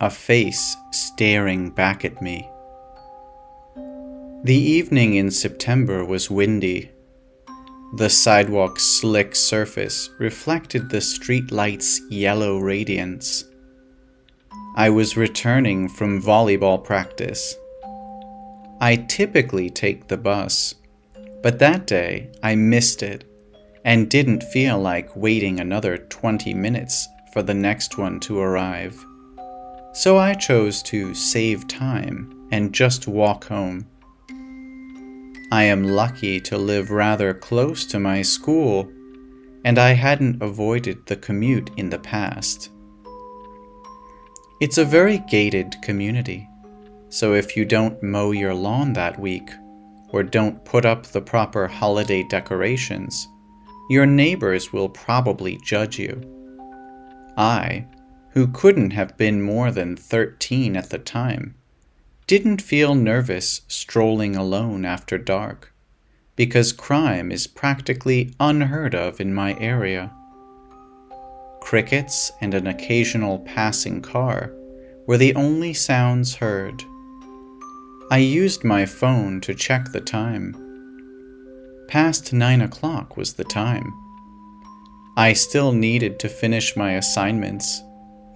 a face staring back at me. The evening in September was windy. The sidewalk's slick surface reflected the streetlight's yellow radiance. I was returning from volleyball practice. I typically take the bus, but that day I missed it and didn't feel like waiting another 20 minutes for the next one to arrive. So I chose to save time and just walk home. I am lucky to live rather close to my school, and I hadn't avoided the commute in the past. It's a very gated community, so if you don't mow your lawn that week, or don't put up the proper holiday decorations, your neighbors will probably judge you. I, who couldn't have been more than 13 at the time, didn't feel nervous strolling alone after dark, because crime is practically unheard of in my area. Crickets and an occasional passing car were the only sounds heard. I used my phone to check the time. Past 9 o'clock was the time. I still needed to finish my assignments,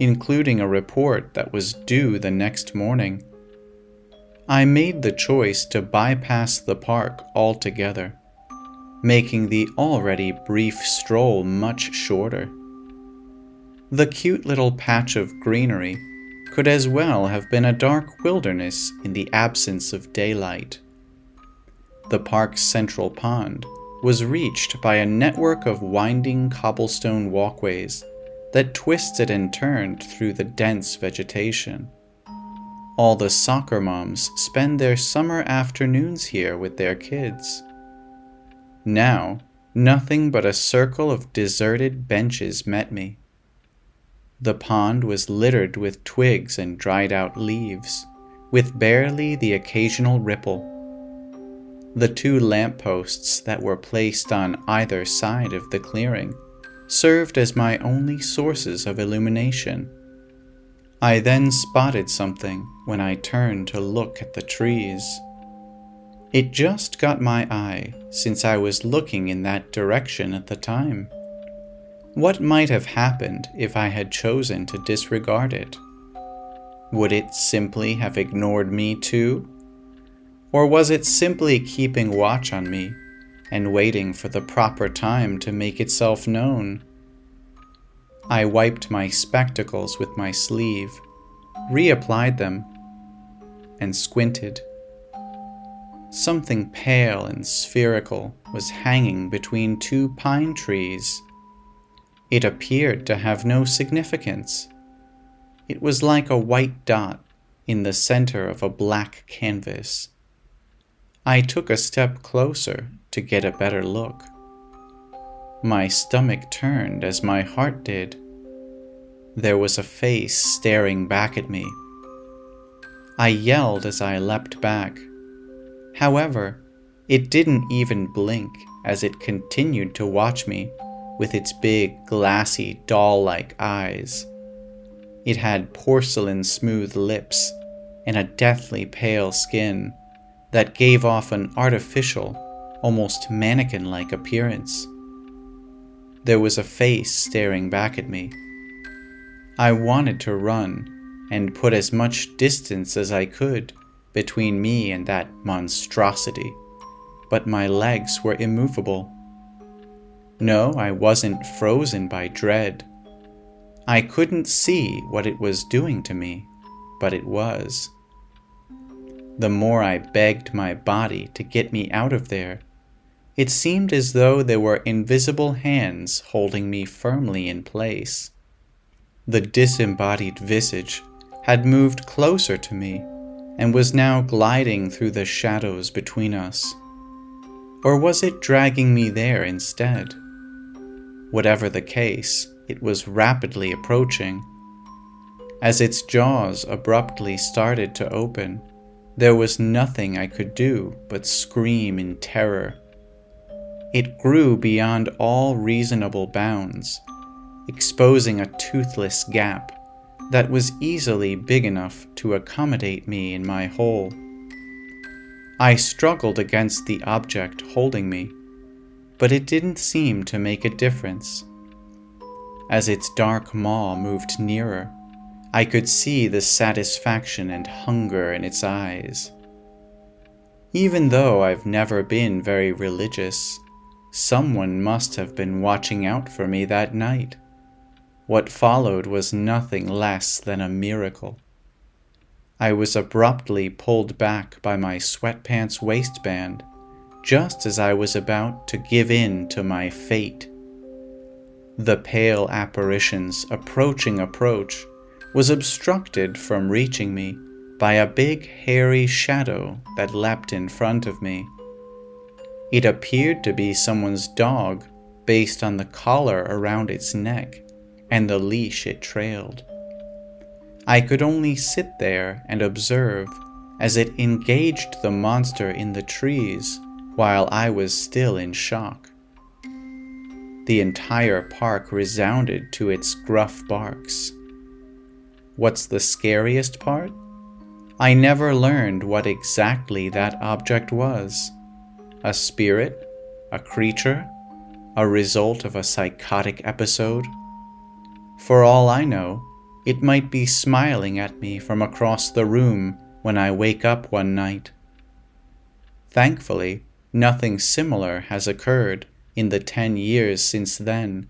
including a report that was due the next morning. I made the choice to bypass the park altogether, making the already brief stroll much shorter. The cute little patch of greenery could as well have been a dark wilderness in the absence of daylight. The park's central pond was reached by a network of winding cobblestone walkways that twisted and turned through the dense vegetation. All the soccer moms spend their summer afternoons here with their kids. Now, nothing but a circle of deserted benches met me. The pond was littered with twigs and dried-out leaves, with barely the occasional ripple. The 2 lampposts that were placed on either side of the clearing served as my only sources of illumination. I then spotted something when I turned to look at the trees. It just got my eye since I was looking in that direction at the time. What might have happened if I had chosen to disregard it? Would it simply have ignored me too? Or was it simply keeping watch on me and waiting for the proper time to make itself known? I wiped my spectacles with my sleeve, reapplied them, and squinted. Something pale and spherical was hanging between 2 pine trees. It appeared to have no significance. It was like a white dot in the center of a black canvas. I took a step closer to get a better look. My stomach turned as my heart did. There was a face staring back at me. I yelled as I leapt back. However, it didn't even blink as it continued to watch me with its big, glassy, doll-like eyes. It had porcelain-smooth lips and a deathly pale skin that gave off an artificial, almost mannequin-like appearance. There was a face staring back at me. I wanted to run and put as much distance as I could between me and that monstrosity, but my legs were immovable. No, I wasn't frozen by dread. I couldn't see what it was doing to me, but it was. The more I begged my body to get me out of there, it seemed as though there were invisible hands holding me firmly in place. The disembodied visage had moved closer to me and was now gliding through the shadows between us. Or was it dragging me there instead? Whatever the case, it was rapidly approaching. As its jaws abruptly started to open, there was nothing I could do but scream in terror. It grew beyond all reasonable bounds, exposing a toothless gap that was easily big enough to accommodate me in my hole. I struggled against the object holding me, but it didn't seem to make a difference. As its dark maw moved nearer, I could see the satisfaction and hunger in its eyes. Even though I've never been very religious, someone must have been watching out for me that night. What followed was nothing less than a miracle. I was abruptly pulled back by my sweatpants waistband, just as I was about to give in to my fate. The pale apparition's approach was obstructed from reaching me by a big hairy shadow that leapt in front of me. It appeared to be someone's dog based on the collar around its neck and the leash it trailed. I could only sit there and observe as it engaged the monster in the trees while I was still in shock. The entire park resounded to its gruff barks. What's the scariest part? I never learned what exactly that object was. A spirit? A creature? A result of a psychotic episode? For all I know, it might be smiling at me from across the room when I wake up one night. Thankfully, nothing similar has occurred in the 10 years since then,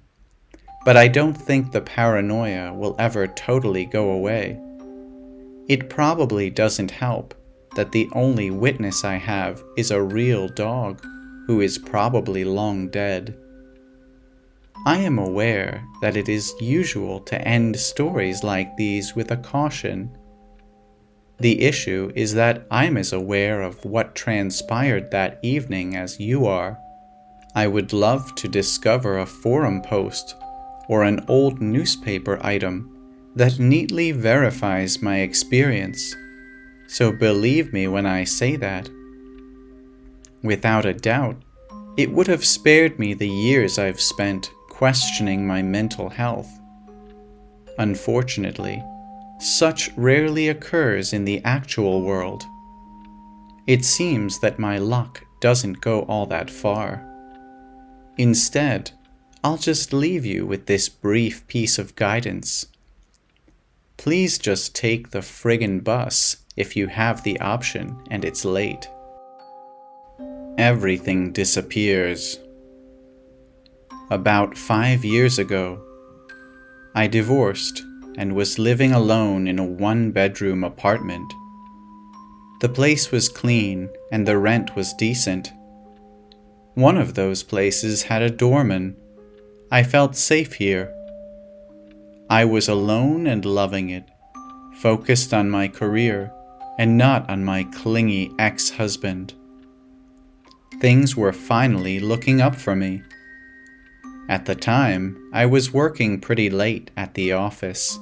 but I don't think the paranoia will ever totally go away. It probably doesn't help that the only witness I have is a real dog who is probably long dead. I am aware that it is usual to end stories like these with a caution. The issue is that I'm as aware of what transpired that evening as you are. I would love to discover a forum post or an old newspaper item that neatly verifies my experience, so believe me when I say that. Without a doubt, it would have spared me the years I've spent questioning my mental health. Unfortunately, such rarely occurs in the actual world. It seems that my luck doesn't go all that far. Instead, I'll just leave you with this brief piece of guidance. Please just take the friggin' bus if you have the option and it's late. Everything disappears. About 5 years ago, I divorced and was living alone in a 1-bedroom apartment. The place was clean and the rent was decent. One of those places had a doorman. I felt safe here. I was alone and loving it, focused on my career and not on my clingy ex-husband. Things were finally looking up for me. At the time, I was working pretty late at the office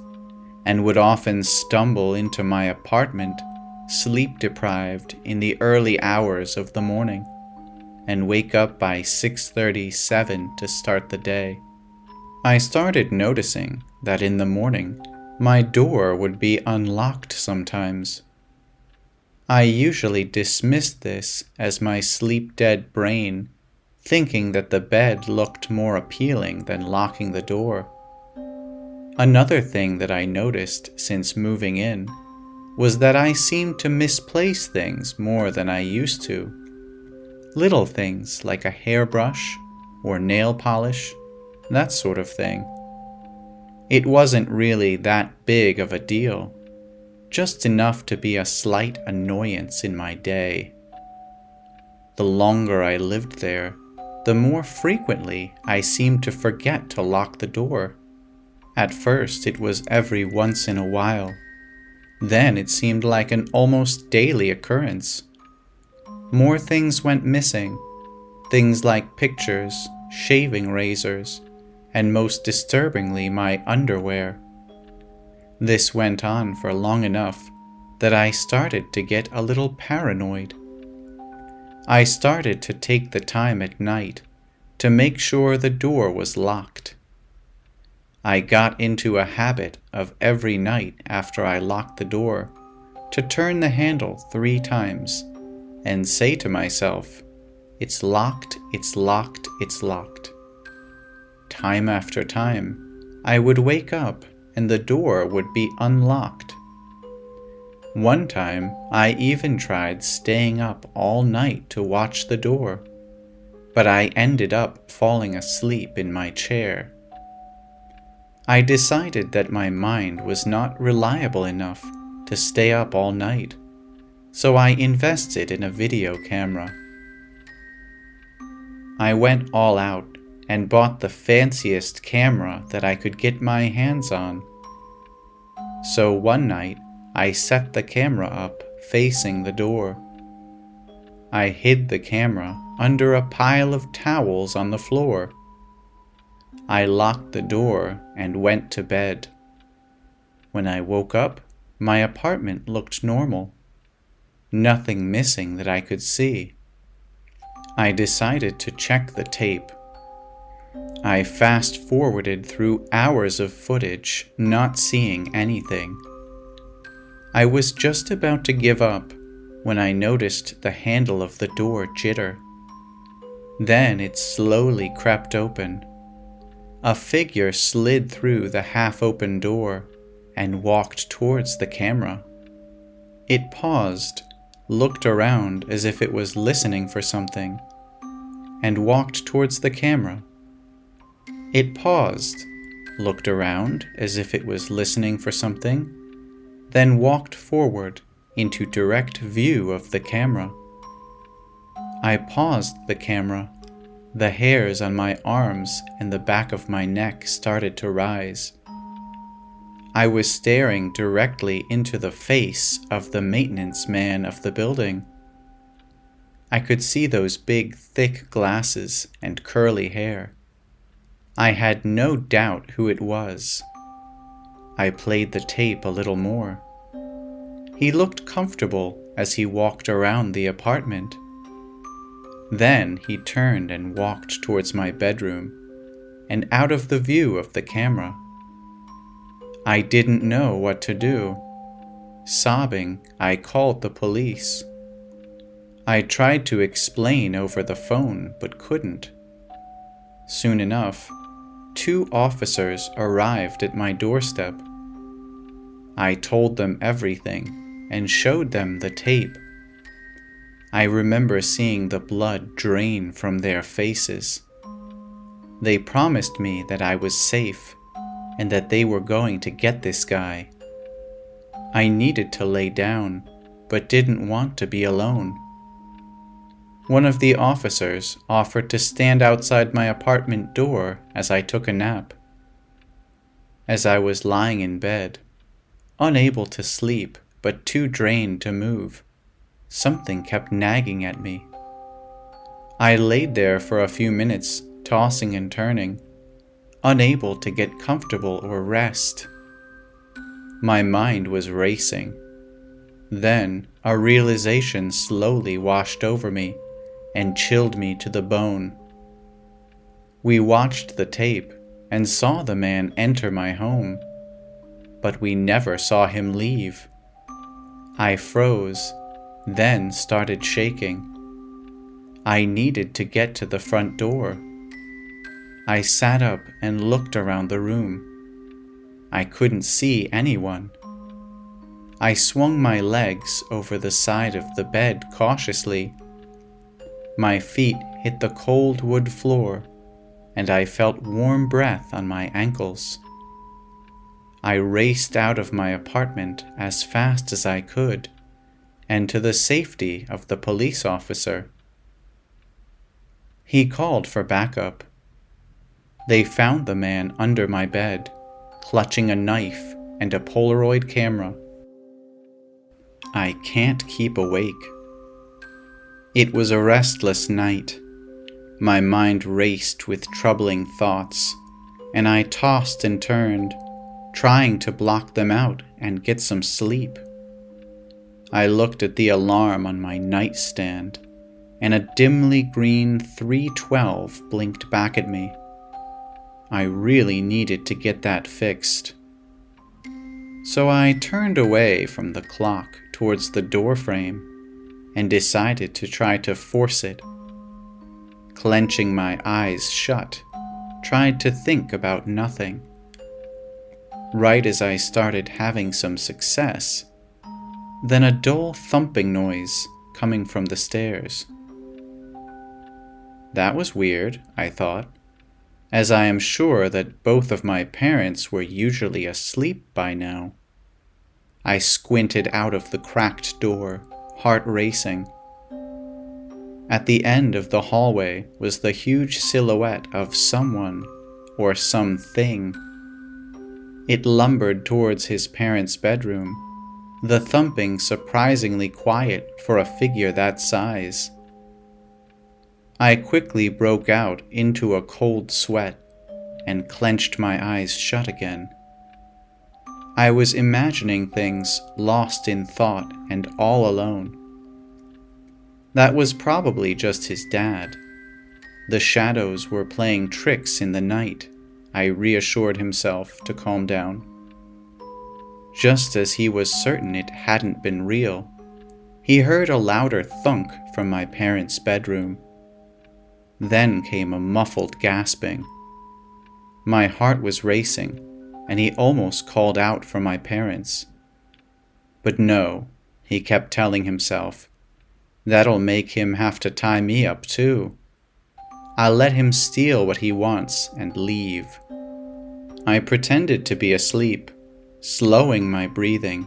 and would often stumble into my apartment, sleep-deprived in the early hours of the morning, and wake up by 6:37 to start the day. I started noticing that in the morning, my door would be unlocked sometimes. I usually dismissed this as my sleep-dead brain thinking that the bed looked more appealing than locking the door. Another thing that I noticed since moving in was that I seemed to misplace things more than I used to. Little things like a hairbrush or nail polish, that sort of thing. It wasn't really that big of a deal, just enough to be a slight annoyance in my day. The longer I lived there, the more frequently I seemed to forget to lock the door. At first it was every once in a while. Then it seemed like an almost daily occurrence. More things went missing. Things like pictures, shaving razors, and most disturbingly my underwear. This went on for long enough that I started to get a little paranoid. I started to take the time at night to make sure the door was locked. I got into a habit of every night after I locked the door to turn the handle 3 times and say to myself, "It's locked, it's locked, it's locked." Time after time, I would wake up and the door would be unlocked. One time, I even tried staying up all night to watch the door, but I ended up falling asleep in my chair. I decided that my mind was not reliable enough to stay up all night, so I invested in a video camera. I went all out and bought the fanciest camera that I could get my hands on. So one night, I set the camera up facing the door. I hid the camera under a pile of towels on the floor. I locked the door and went to bed. When I woke up, my apartment looked normal. Nothing missing that I could see. I decided to check the tape. I fast-forwarded through hours of footage, not seeing anything. I was just about to give up when I noticed the handle of the door jitter. Then it slowly crept open. A figure slid through the half-open door and walked towards the camera. It paused, looked around as if it was listening for something, and walked towards the camera. It paused, looked around as if it was listening for something, then walked forward into direct view of the camera. I paused the camera. The hairs on my arms and the back of my neck started to rise. I was staring directly into the face of the maintenance man of the building. I could see those big, thick glasses and curly hair. I had no doubt who it was. I played the tape a little more. He looked comfortable as he walked around the apartment. Then he turned and walked towards my bedroom and out of the view of the camera. I didn't know what to do. Sobbing, I called the police. I tried to explain over the phone but couldn't. Soon enough, 2 officers arrived at my doorstep. I told them everything and showed them the tape. I remember seeing the blood drain from their faces. They promised me that I was safe and that they were going to get this guy. I needed to lay down, but didn't want to be alone. One of the officers offered to stand outside my apartment door as I took a nap. As I was lying in bed, unable to sleep but too drained to move, something kept nagging at me. I laid there for a few minutes, tossing and turning, unable to get comfortable or rest. My mind was racing. Then a realization slowly washed over me and chilled me to the bone. We watched the tape and saw the man enter my home, but we never saw him leave. I froze, then started shaking. I needed to get to the front door. I sat up and looked around the room. I couldn't see anyone. I swung my legs over the side of the bed cautiously. My feet hit the cold wood floor, and I felt warm breath on my ankles. I raced out of my apartment as fast as I could, and to the safety of the police officer. He called for backup. They found the man under my bed, clutching a knife and a Polaroid camera. I can't keep awake. It was a restless night. My mind raced with troubling thoughts, and I tossed and turned, trying to block them out and get some sleep. I looked at the alarm on my nightstand, and a dimly green 312 blinked back at me. I really needed to get that fixed. So I turned away from the clock towards the door frame and decided to try to force it. Clenching my eyes shut, tried to think about nothing. Right as I started having some success, then a dull thumping noise coming from the stairs. That was weird, I thought, as I am sure that both of my parents were usually asleep by now. I squinted out of the cracked door, heart racing. At the end of the hallway was the huge silhouette of someone or something. It lumbered towards his parents' bedroom, the thumping surprisingly quiet for a figure that size. I quickly broke out into a cold sweat and clenched my eyes shut again. I was imagining things, lost in thought and all alone. That was probably just his dad. The shadows were playing tricks in the night, I reassured himself to calm down. Just as he was certain it hadn't been real, he heard a louder thunk from my parents' bedroom. Then came a muffled gasping. My heart was racing, and he almost called out for my parents. But no, he kept telling himself, that'll make him have to tie me up too. I'll let him steal what he wants and leave. I pretended to be asleep, slowing my breathing,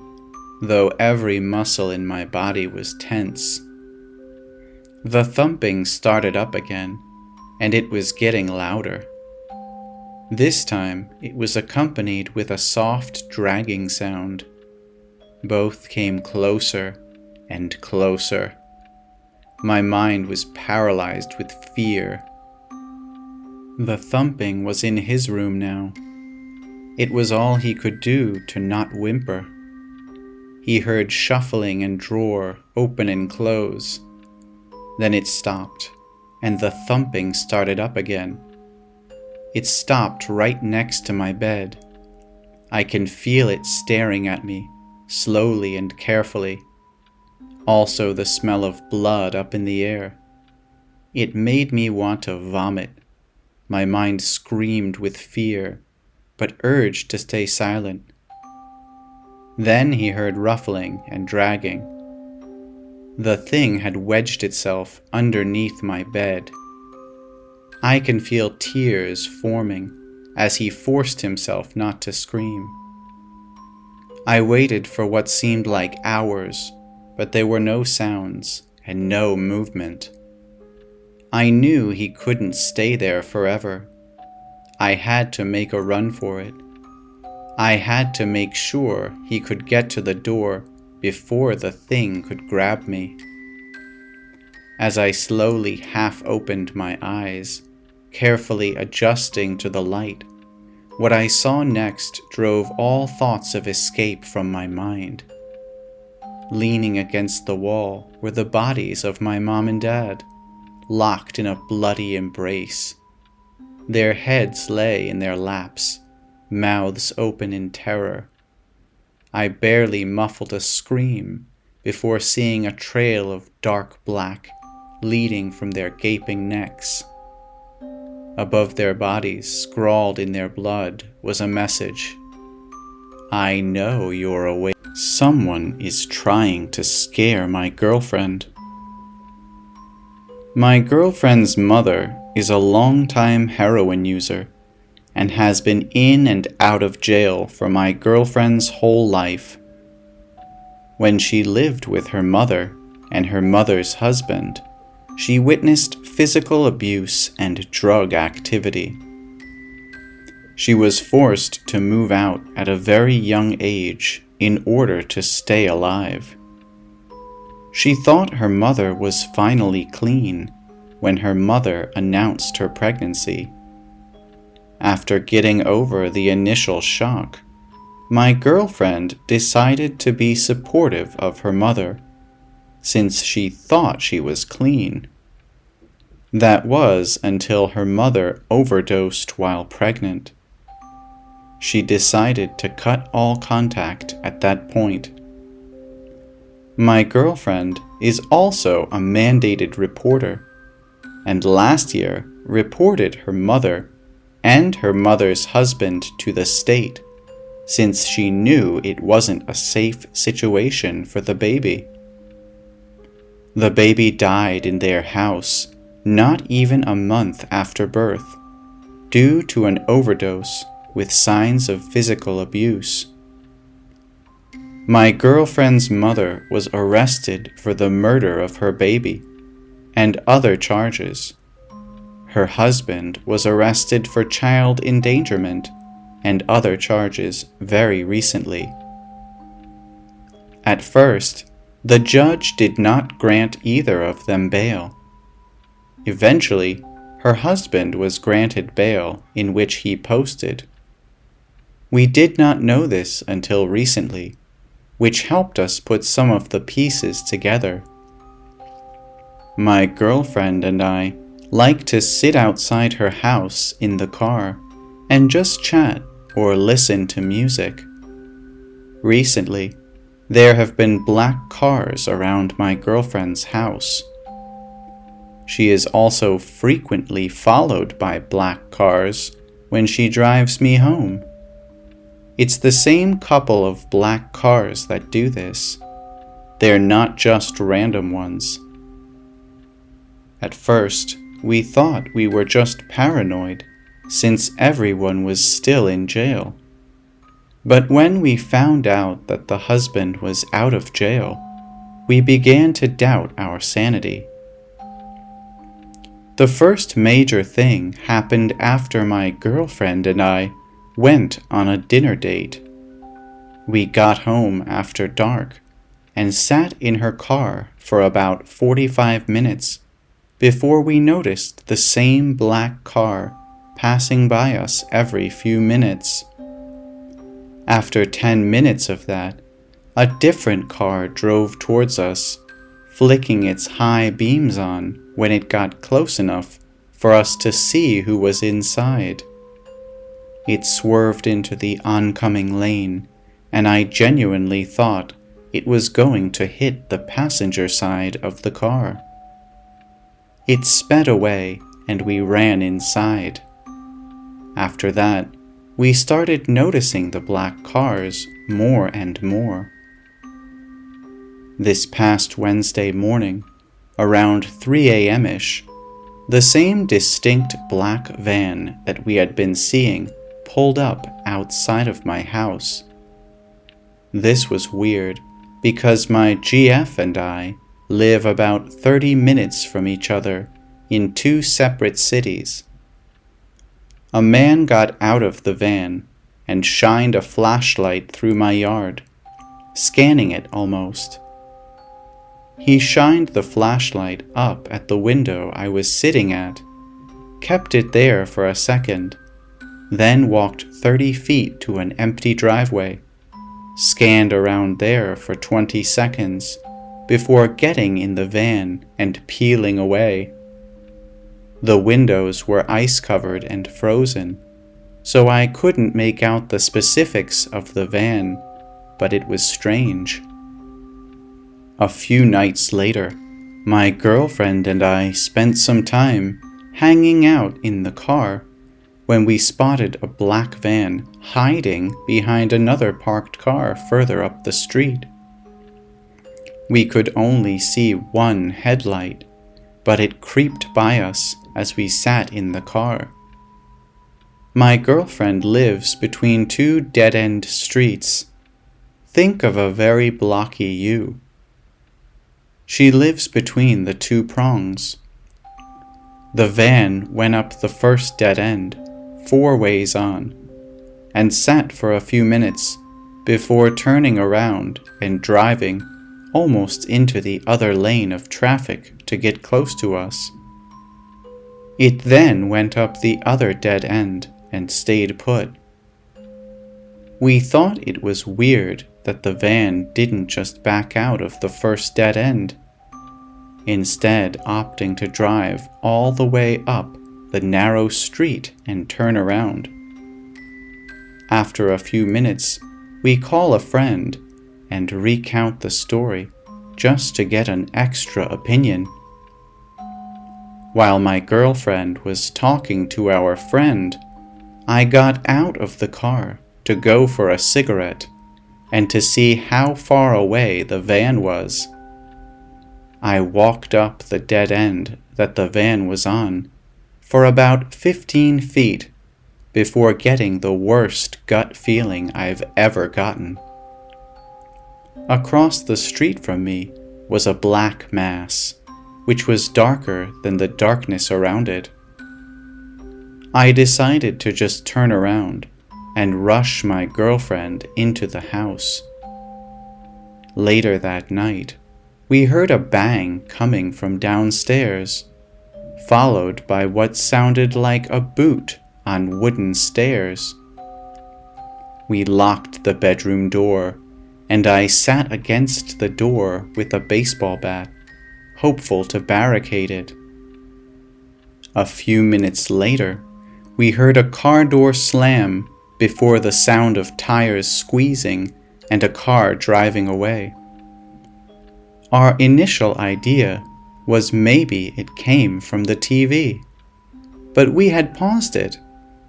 though every muscle in my body was tense. The thumping started up again, and it was getting louder. This time it was accompanied with a soft dragging sound. Both came closer and closer. My mind was paralyzed with fear. The thumping was in his room now. It was all he could do to not whimper. He heard shuffling and drawer open and close. Then it stopped, and the thumping started up again. It stopped right next to my bed. I can feel it staring at me, slowly and carefully. Also the smell of blood up in the air. It made me want to vomit. My mind screamed with fear, but urged to stay silent. Then he heard ruffling and dragging. The thing had wedged itself underneath my bed. I can feel tears forming as he forced himself not to scream. I waited for what seemed like hours, but there were no sounds and no movement. I knew he couldn't stay there forever. I had to make a run for it. I had to make sure he could get to the door before the thing could grab me. As I slowly half opened my eyes, carefully adjusting to the light, what I saw next drove all thoughts of escape from my mind. Leaning against the wall were the bodies of my mom and dad, locked in a bloody embrace. Their heads lay in their laps, mouths open in terror. I barely muffled a scream before seeing a trail of dark black leading from their gaping necks. Above their bodies, scrawled in their blood, was a message. I know you're awake. Someone is trying to scare my girlfriend. My girlfriend's mother is a longtime heroin user and has been in and out of jail for my girlfriend's whole life. When she lived with her mother and her mother's husband, she witnessed physical abuse and drug activity. She was forced to move out at a very young age in order to stay alive. She thought her mother was finally clean when her mother announced her pregnancy. After getting over the initial shock, my girlfriend decided to be supportive of her mother, since she thought she was clean. That was until her mother overdosed while pregnant. She decided to cut all contact at that point. My girlfriend is also a mandated reporter, and last year reported her mother and her mother's husband to the state, since she knew it wasn't a safe situation for the baby. The baby died in their house not even a month after birth, due to an overdose with signs of physical abuse. My girlfriend's mother was arrested for the murder of her baby and other charges. Her husband was arrested for child endangerment and other charges very recently. At first, the judge did not grant either of them bail. Eventually, her husband was granted bail, in which he posted. We did not know this until recently, which helped us put some of the pieces together. My girlfriend and I like to sit outside her house in the car and just chat or listen to music. Recently, there have been black cars around my girlfriend's house. She is also frequently followed by black cars when she drives me home. It's the same couple of black cars that do this. They're not just random ones. At first, we thought we were just paranoid, since everyone was still in jail. But when we found out that the husband was out of jail, we began to doubt our sanity. The first major thing happened after my girlfriend and I went on a dinner date. We got home after dark and sat in her car for about 45 minutes before we noticed the same black car passing by us every few minutes. After 10 minutes of that, a different car drove towards us, flicking its high beams on when it got close enough for us to see who was inside. It swerved into the oncoming lane, and I genuinely thought it was going to hit the passenger side of the car. It sped away, and we ran inside. After that, we started noticing the black cars more and more. This past Wednesday morning, around 3 a.m.-ish, the same distinct black van that we had been seeing pulled up outside of my house. This was weird because my GF and I live about 30 minutes from each other in 2 separate cities. A man got out of the van and shined a flashlight through my yard, scanning it almost. He shined the flashlight up at the window I was sitting at, kept it there for a second, then walked 30 feet to an empty driveway, scanned around there for 20 seconds before getting in the van and peeling away. The windows were ice-covered and frozen, so I couldn't make out the specifics of the van, but it was strange. A few nights later, my girlfriend and I spent some time hanging out in the car when we spotted a black van hiding behind another parked car further up the street. We could only see one headlight, but it creeped by us as we sat in the car. My girlfriend lives between 2 dead-end streets. Think of a very blocky U. She lives between the 2 prongs. The van went up the first dead end, 4 ways on, and sat for a few minutes before turning around and driving almost into the other lane of traffic to get close to us. It then went up the other dead end and stayed put. We thought it was weird that the van didn't just back out of the first dead end. instead opting to drive all the way up the narrow street and turn around. After a few minutes, we call a friend and recount the story just to get an extra opinion. While my girlfriend was talking to our friend, I got out of the car to go for a cigarette and to see how far away the van was. I walked up the dead end that the van was on for about 15 feet before getting the worst gut feeling I've ever gotten. Across the street from me was a black mass, which was darker than the darkness around it. I decided to just turn around and rush my girlfriend into the house. Later that night, we heard a bang coming from downstairs, followed by what sounded like a boot on wooden stairs. We locked the bedroom door, and I sat against the door with a baseball bat, hopeful to barricade it. A few minutes later, we heard a car door slam before the sound of tires squeezing and a car driving away. Our initial idea was maybe it came from the TV, but we had paused it,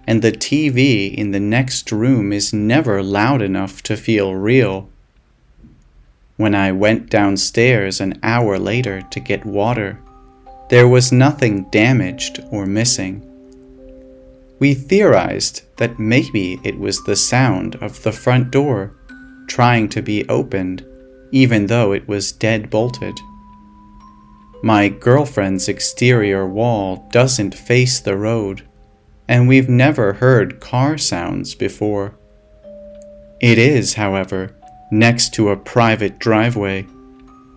and the TV in the next room is never loud enough to feel real. When I went downstairs an hour later to get water, there was nothing damaged or missing. We theorized that maybe it was the sound of the front door trying to be opened, even though it was dead bolted. My girlfriend's exterior wall doesn't face the road, and we've never heard car sounds before. It is, however, next to a private driveway,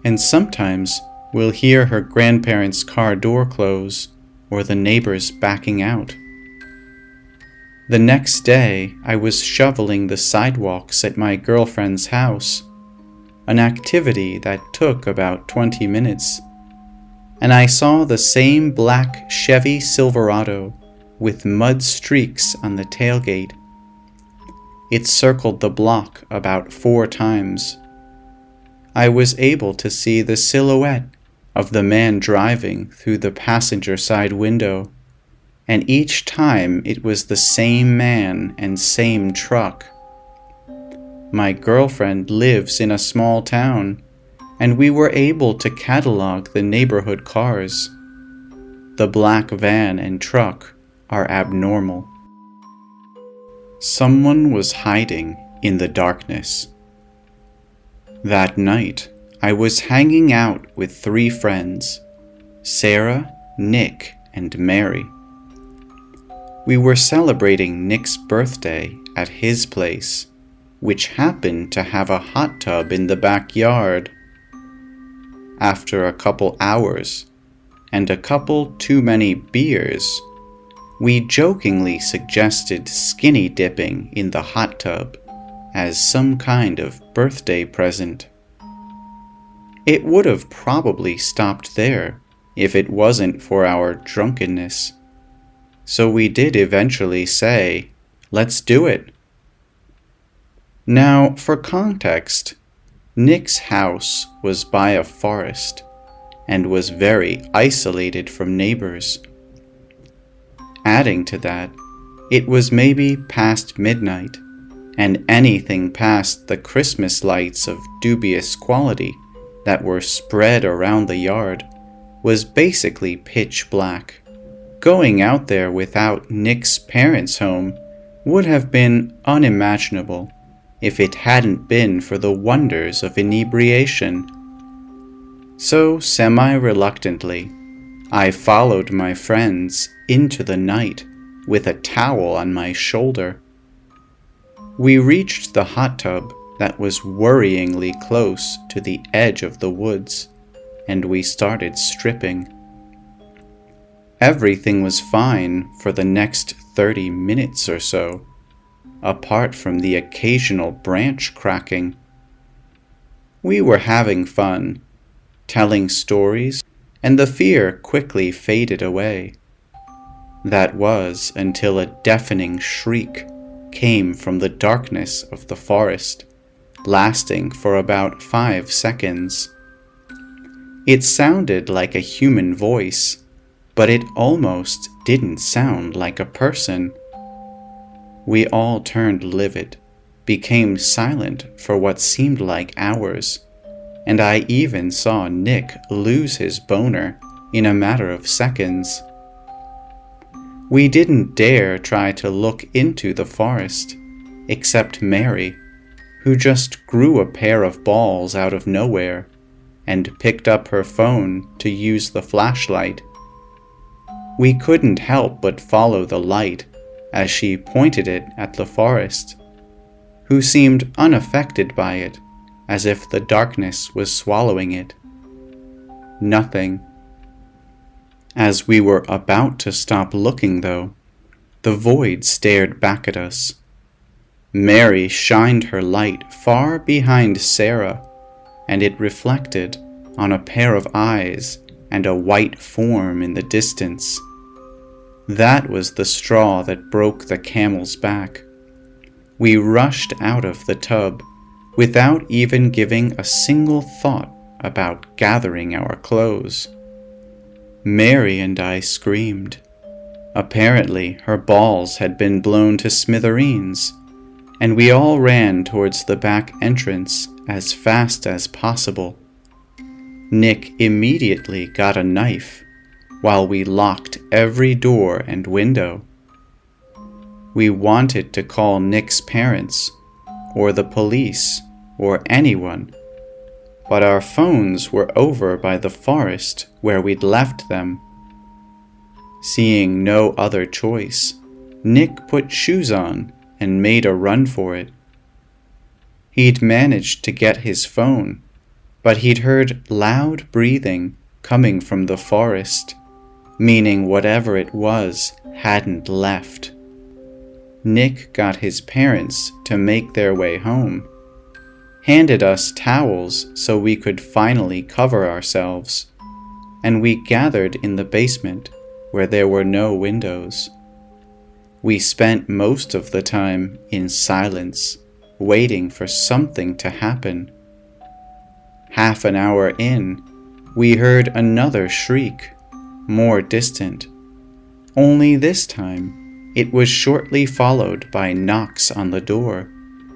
and sometimes we'll hear her grandparents' car door close or the neighbors backing out. The next day, I was shoveling the sidewalks at my girlfriend's house, an activity that took about 20 minutes, and I saw the same black Chevy Silverado with mud streaks on the tailgate. It circled the block about 4 times. I was able to see the silhouette of the man driving through the passenger side window, and each time it was the same man and same truck. My girlfriend lives in a small town, and we were able to catalog the neighborhood cars. The black van and truck are abnormal. Someone was hiding in the darkness. That night, I was hanging out with 3 friends, Sarah, Nick, and Mary. We were celebrating Nick's birthday at his place, which happened to have a hot tub in the backyard. After a couple hours, and a couple too many beers, we jokingly suggested skinny dipping in the hot tub as some kind of birthday present. It would have probably stopped there if it wasn't for our drunkenness. So we did eventually say, "Let's do it." Now, for context, Nick's house was by a forest and was very isolated from neighbors. Adding to that, it was maybe past midnight, and anything past the Christmas lights of dubious quality that were spread around the yard was basically pitch black. Going out there without Nick's parents' home would have been unimaginable if it hadn't been for the wonders of inebriation. So, semi-reluctantly, I followed my friends into the night with a towel on my shoulder. We reached the hot tub that was worryingly close to the edge of the woods, and we started stripping. Everything was fine for the next 30 minutes or so, apart from the occasional branch cracking. We were having fun, telling stories and the fear quickly faded away. That was until a deafening shriek came from the darkness of the forest, lasting for about 5 seconds. It sounded like a human voice, but it almost didn't sound like a person. We all turned livid, became silent for what seemed like hours, and I even saw Nick lose his boner in a matter of seconds. We didn't dare try to look into the forest, except Mary, who just grew a pair of balls out of nowhere and picked up her phone to use the flashlight. We couldn't help but follow the light as she pointed it at the forest, who seemed unaffected by it, as if the darkness was swallowing it. Nothing. As we were about to stop looking, though, the void stared back at us. Mary shined her light far behind Sarah, and it reflected on a pair of eyes and a white form in the distance. That was the straw that broke the camel's back. We rushed out of the tub without even giving a single thought about gathering our clothes. Mary and I screamed. Apparently, her balls had been blown to smithereens, and we all ran towards the back entrance as fast as possible. Nick immediately got a knife, while we locked every door and window. We wanted to call Nick's parents, or the police, or anyone, but our phones were over by the forest where we'd left them. Seeing no other choice, Nick put shoes on and made a run for it. He'd managed to get his phone, but he'd heard loud breathing coming from the forest, meaning whatever it was hadn't left. Nick got his parents to make their way home, handed us towels so we could finally cover ourselves, and we gathered in the basement where there were no windows. We spent most of the time in silence, waiting for something to happen. Half an hour in, we heard another shriek, more distant. Only this time, it was shortly followed by knocks on the door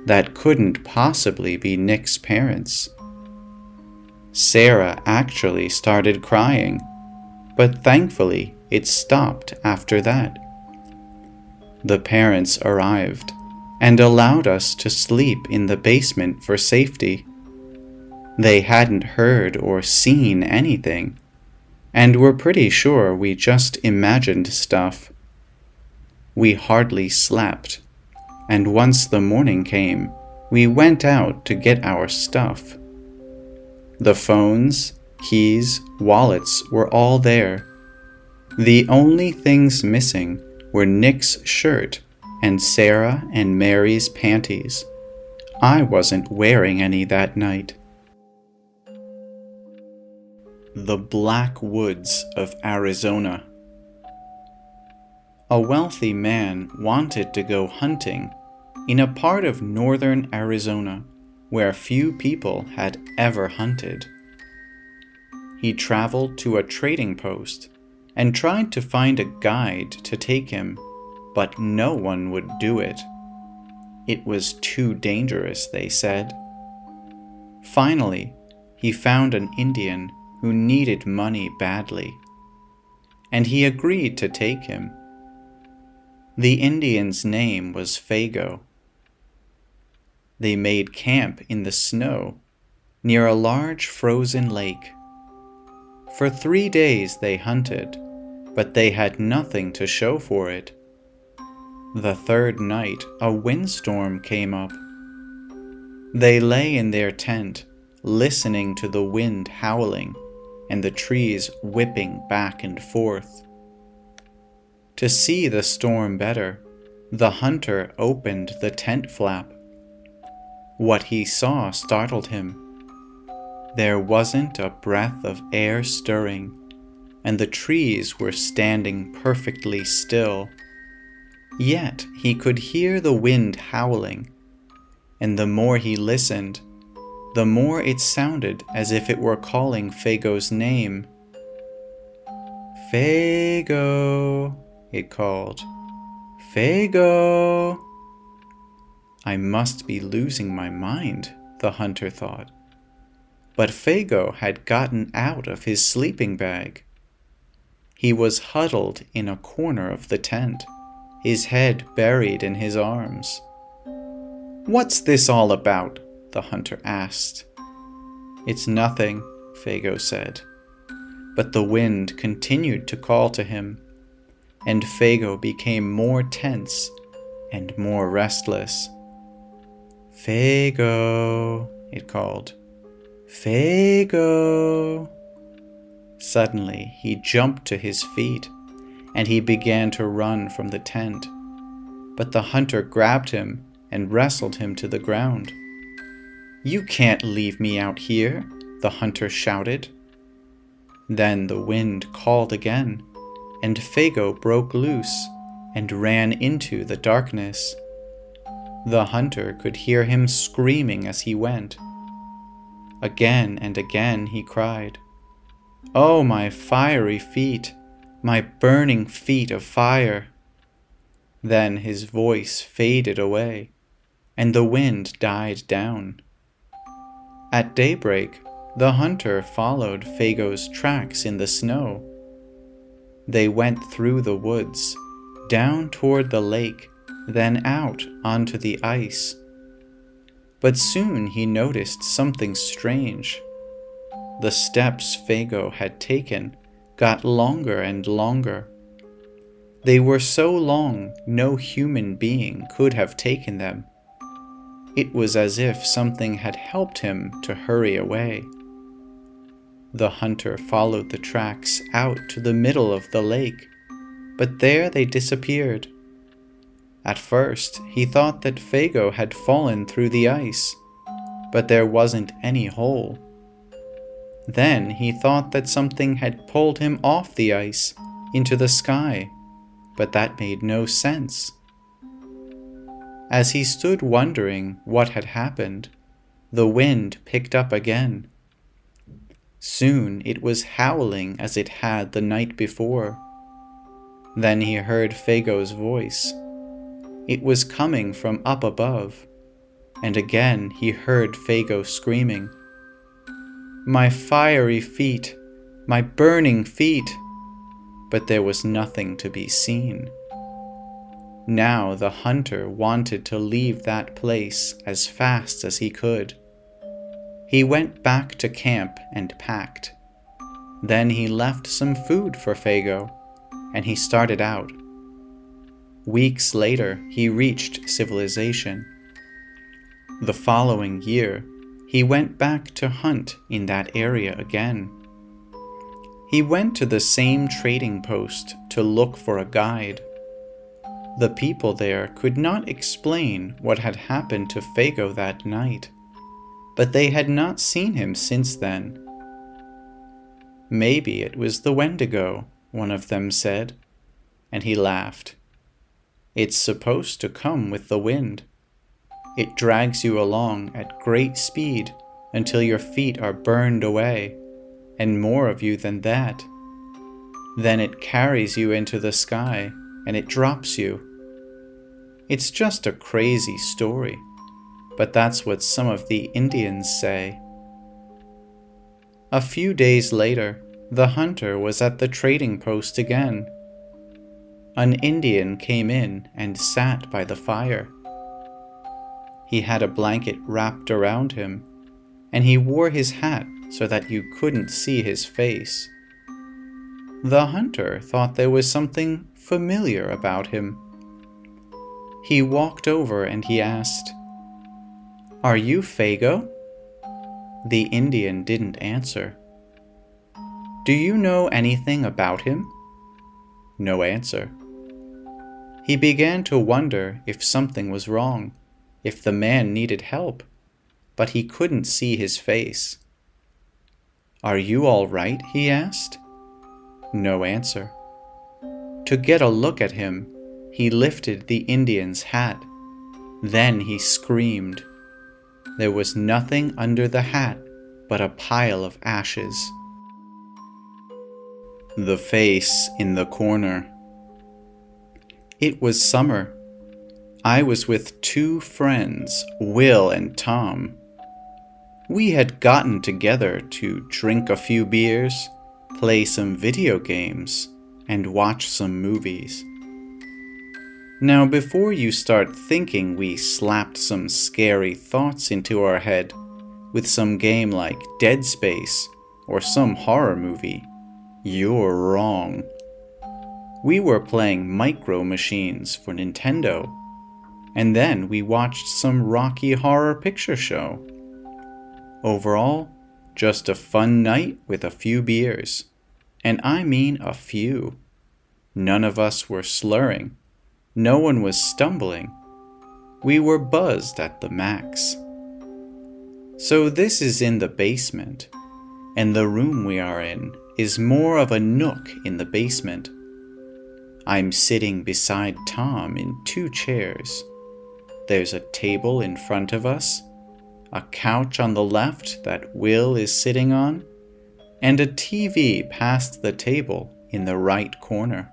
that couldn't possibly be Nick's parents. Sarah actually started crying, but thankfully it stopped after that. The parents arrived and allowed us to sleep in the basement for safety. They hadn't heard or seen anything, and were pretty sure we just imagined stuff. We hardly slept, and once the morning came, we went out to get our stuff. The phones, keys, wallets were all there. The only things missing were Nick's shirt and Sarah and Mary's panties. I wasn't wearing any that night. The Black Woods of Arizona. A wealthy man wanted to go hunting in a part of northern Arizona where few people had ever hunted. He traveled to a trading post and tried to find a guide to take him, but no one would do it. It was too dangerous, they said. Finally, he found an Indian who needed money badly, and he agreed to take him. The Indian's name was Fago. They made camp in the snow near a large frozen lake. For 3 days they hunted, but they had nothing to show for it. The third night, a windstorm came up. They lay in their tent, listening to the wind howling and the trees whipping back and forth. To see the storm better, the hunter opened the tent flap. What he saw startled him. There wasn't a breath of air stirring, and the trees were standing perfectly still. Yet he could hear the wind howling, and the more he listened, the more it sounded as if it were calling Fago's name. "Fago," it called. "Fago." I must be losing my mind, the hunter thought. But Fago had gotten out of his sleeping bag. He was huddled in a corner of the tent, his head buried in his arms. "What's this all about?" the hunter asked. "It's nothing," Fago said. But the wind continued to call to him, and Fago became more tense and more restless. "Fago," it called. "Fago." Suddenly he jumped to his feet, and he began to run from the tent. But the hunter grabbed him and wrestled him to the ground. "You can't leave me out here," the hunter shouted. Then the wind called again, and Fago broke loose and ran into the darkness. The hunter could hear him screaming as he went. Again and again he cried, "Oh, my fiery feet, my burning feet of fire!" Then his voice faded away, and the wind died down. At daybreak, the hunter followed Fago's tracks in the snow. They went through the woods, down toward the lake, then out onto the ice. But soon he noticed something strange. The steps Fago had taken got longer and longer. They were so long no human being could have taken them. It was as if something had helped him to hurry away. The hunter followed the tracks out to the middle of the lake, but there they disappeared. At first he thought that Fago had fallen through the ice, but there wasn't any hole. Then he thought that something had pulled him off the ice into the sky, but that made no sense. As he stood wondering what had happened, the wind picked up again. Soon it was howling as it had the night before. Then he heard Fago's voice. It was coming from up above, and again he heard Fago screaming, "My fiery feet, my burning feet!" But there was nothing to be seen. Now the hunter wanted to leave that place as fast as he could. He went back to camp and packed. Then he left some food for Fago, and he started out. Weeks later, he reached civilization. The following year, he went back to hunt in that area again. He went to the same trading post to look for a guide. The people there could not explain what had happened to Fago that night, but they had not seen him since then. "Maybe it was the Wendigo," one of them said, and he laughed. "It's supposed to come with the wind. It drags you along at great speed until your feet are burned away, and more of you than that. Then it carries you into the sky, and it drops you. It's just a crazy story, but that's what some of the Indians say." A few days later, the hunter was at the trading post again. An Indian came in and sat by the fire. He had a blanket wrapped around him, and he wore his hat so that you couldn't see his face. The hunter thought there was something familiar about him. He walked over and he asked, "Are you Fago?" The Indian didn't answer. "Do you know anything about him?" No answer. He began to wonder if something was wrong, if the man needed help, but he couldn't see his face. "Are you all right?" he asked. No answer. To get a look at him, he lifted the Indian's hat. Then he screamed. There was nothing under the hat but a pile of ashes. The face in the corner. It was summer. I was with 2 friends, Will and Tom. We had gotten together to drink a few beers, play some video games, and watch some movies. Now, before you start thinking we slapped some scary thoughts into our head with some game like Dead Space or some horror movie, you're wrong. We were playing Micro Machines for Nintendo, and then we watched some Rocky Horror Picture Show. Overall, just a fun night with a few beers. And I mean a few. None of us were slurring. No one was stumbling. We were buzzed at the max. So this is in the basement, and the room we are in is more of a nook in the basement. I'm sitting beside Tom in 2 chairs. There's a table in front of us, a couch on the left that Will is sitting on, and a TV past the table in the right corner.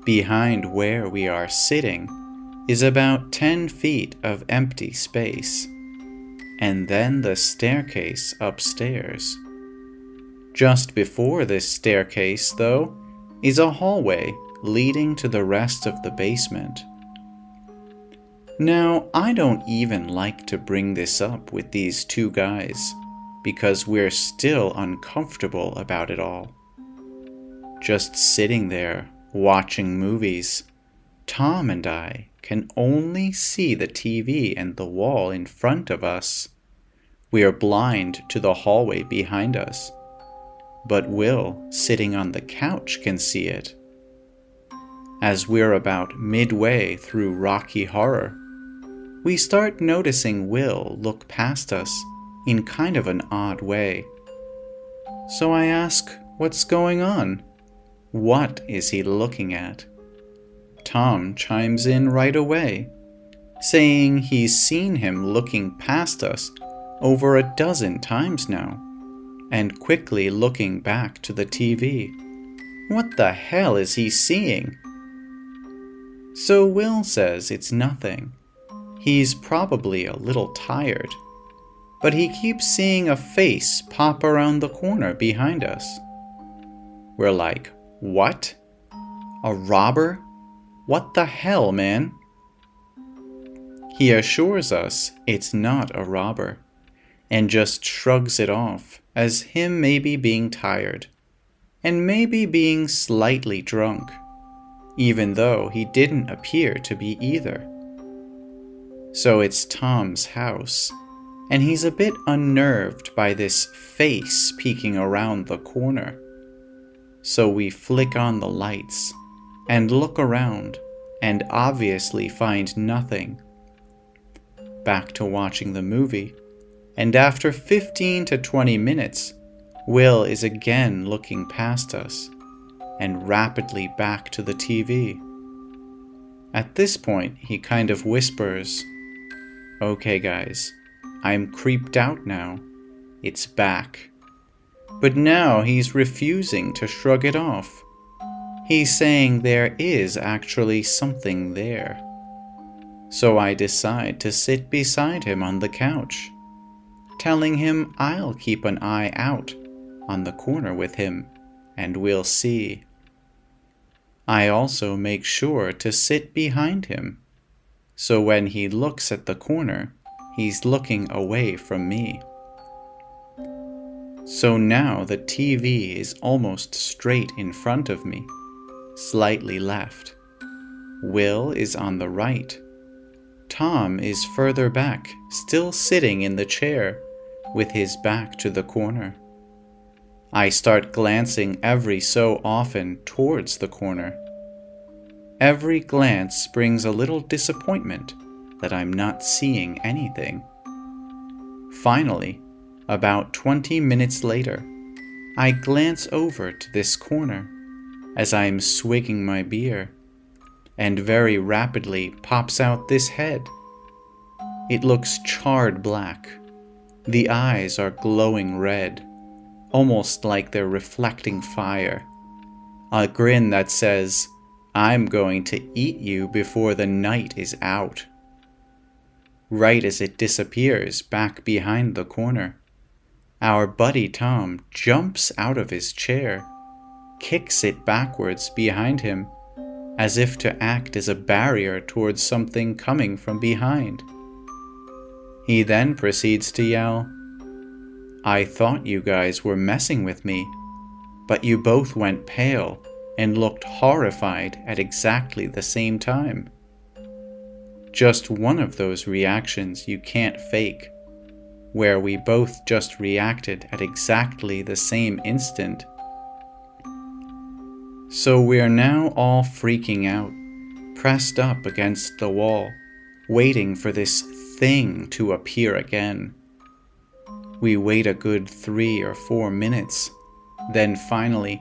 Behind where we are sitting is about 10 feet of empty space, and then the staircase upstairs. Just before this staircase, though, is a hallway leading to the rest of the basement. Now, I don't even like to bring this up with these 2 guys, because we're still uncomfortable about it all. Just sitting there, watching movies, Tom and I can only see the TV and the wall in front of us. We are blind to the hallway behind us, but Will, sitting on the couch, can see it. As we're about midway through Rocky Horror, we start noticing Will look past us in kind of an odd way. So I ask, what's going on? What is he looking at? Tom chimes in right away, saying he's seen him looking past us over a dozen times now, and quickly looking back to the TV. What the hell is he seeing? So Will says it's nothing. He's probably a little tired, but he keeps seeing a face pop around the corner behind us. We're like, what? A robber? What the hell, man? He assures us it's not a robber, and just shrugs it off as him maybe being tired, and maybe being slightly drunk, even though he didn't appear to be either. So it's Tom's house, and he's a bit unnerved by this face peeking around the corner. So we flick on the lights and look around and obviously find nothing. Back to watching the movie, and after 15 to 20 minutes, Will is again looking past us and rapidly back to the TV. At this point, he kind of whispers, "Okay guys, I'm creeped out now. It's back." But now he's refusing to shrug it off. He's saying there is actually something there. So I decide to sit beside him on the couch, telling him I'll keep an eye out on the corner with him, and we'll see. I also make sure to sit behind him, so when he looks at the corner, he's looking away from me. So now the TV is almost straight in front of me, slightly left. Will is on the right. Tom is further back, still sitting in the chair, with his back to the corner. I start glancing every so often towards the corner. Every glance brings a little disappointment that I'm not seeing anything. Finally, about 20 minutes later, I glance over to this corner as I am swigging my beer, and very rapidly pops out this head. It looks charred black. The eyes are glowing red, almost like they're reflecting fire. A grin that says, "I'm going to eat you before the night is out." Right as it disappears back behind the corner, our buddy Tom jumps out of his chair, kicks it backwards behind him, as if to act as a barrier towards something coming from behind. He then proceeds to yell, "I thought you guys were messing with me, but you both went pale and looked horrified at exactly the same time." Just one of those reactions you can't fake, where we both just reacted at exactly the same instant. So we're now all freaking out, pressed up against the wall, waiting for this thing to appear again. We wait a good 3 or 4 minutes, then finally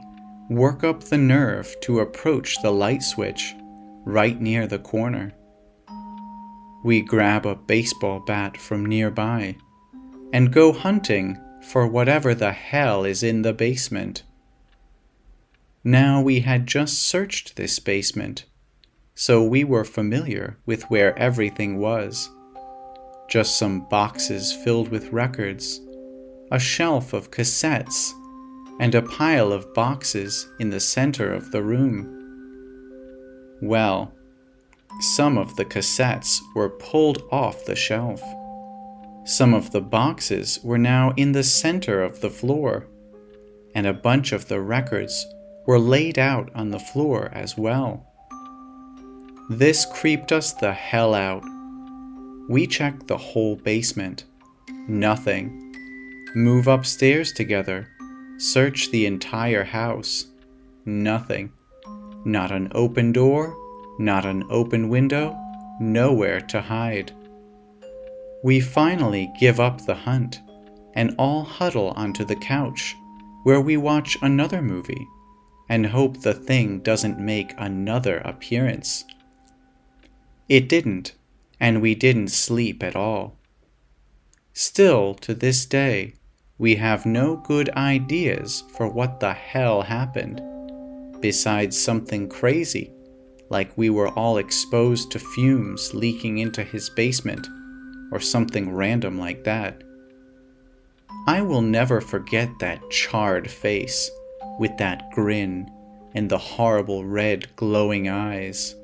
work up the nerve to approach the light switch right near the corner. We grab a baseball bat from nearby and go hunting for whatever the hell is in the basement. Now we had just searched this basement, so we were familiar with where everything was. Just some boxes filled with records, a shelf of cassettes, and a pile of boxes in the center of the room. Well, some of the cassettes were pulled off the shelf. Some of the boxes were now in the center of the floor, and a bunch of the records were laid out on the floor as well. This creeped us the hell out. We checked the whole basement. Nothing. Move upstairs together. Search the entire house. Nothing. Not an open door, not an open window, nowhere to hide. We finally give up the hunt and all huddle onto the couch where we watch another movie and hope the thing doesn't make another appearance. It didn't, and we didn't sleep at all. Still, to this day, we have no good ideas for what the hell happened, besides something crazy, like we were all exposed to fumes leaking into his basement, or something random like that. I will never forget that charred face, with that grin and the horrible red glowing eyes.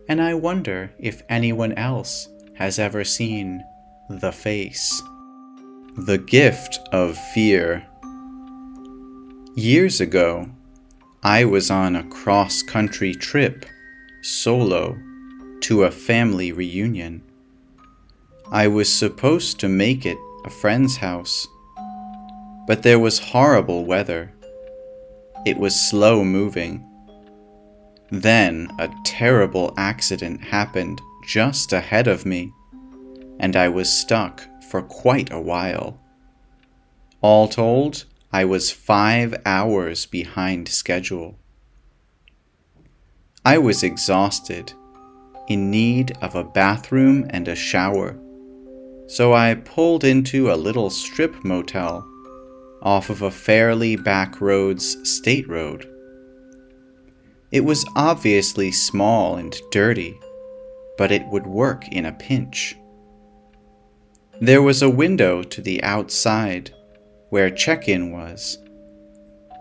And I wonder if anyone else has ever seen the face. The gift of fear. Years ago, I was on a cross-country trip, solo, to a family reunion. I was supposed to make it a friend's house, but there was horrible weather. It was slow moving. Then a terrible accident happened just ahead of me, and I was stuck for quite a while. All told, I was 5 hours behind schedule. I was exhausted, in need of a bathroom and a shower, so I pulled into a little strip motel off of a fairly backroads state road. It was obviously small and dirty, but it would work in a pinch. There was a window to the outside, where check-in was.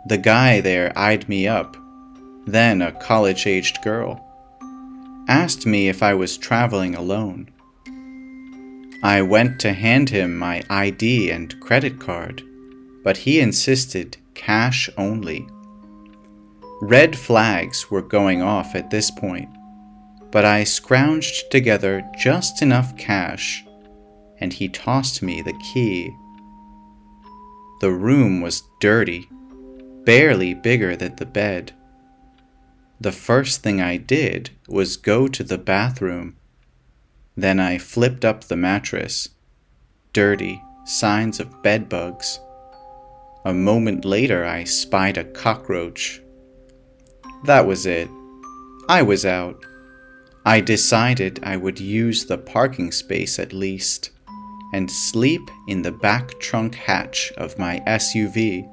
The guy there eyed me up, then a college-aged girl, asked me if I was traveling alone. I went to hand him my ID and credit card, but he insisted cash only. Red flags were going off at this point, but I scrounged together just enough cash, and he tossed me the key. The room was dirty, barely bigger than the bed. The first thing I did was go to the bathroom. Then I flipped up the mattress. Dirty, signs of bed bugs. A moment later, I spied a cockroach. That was it. I was out. I decided I would use the parking space at least, and sleep in the back trunk hatch of my SUV.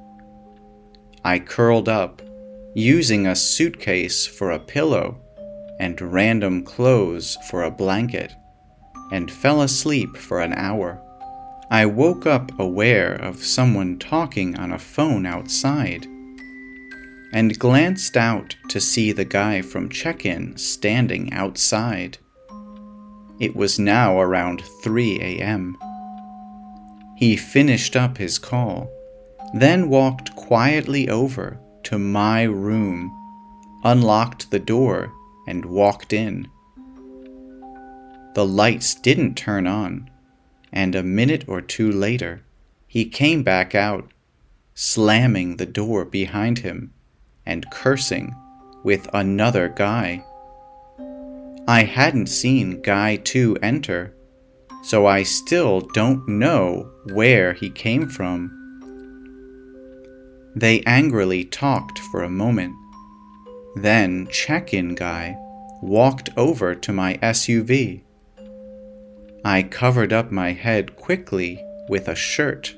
I curled up, using a suitcase for a pillow and random clothes for a blanket, and fell asleep for an hour. I woke up aware of someone talking on a phone outside, and glanced out to see the guy from check-in standing outside. It was now around 3 a.m. He finished up his call, then walked quietly over to my room, unlocked the door, and walked in. The lights didn't turn on, and a minute or two later, he came back out, slamming the door behind him and cursing with another guy. I hadn't seen Guy 2 enter, so I still don't know where he came from. They angrily talked for a moment. Then check-in guy walked over to my SUV. I covered up my head quickly with a shirt.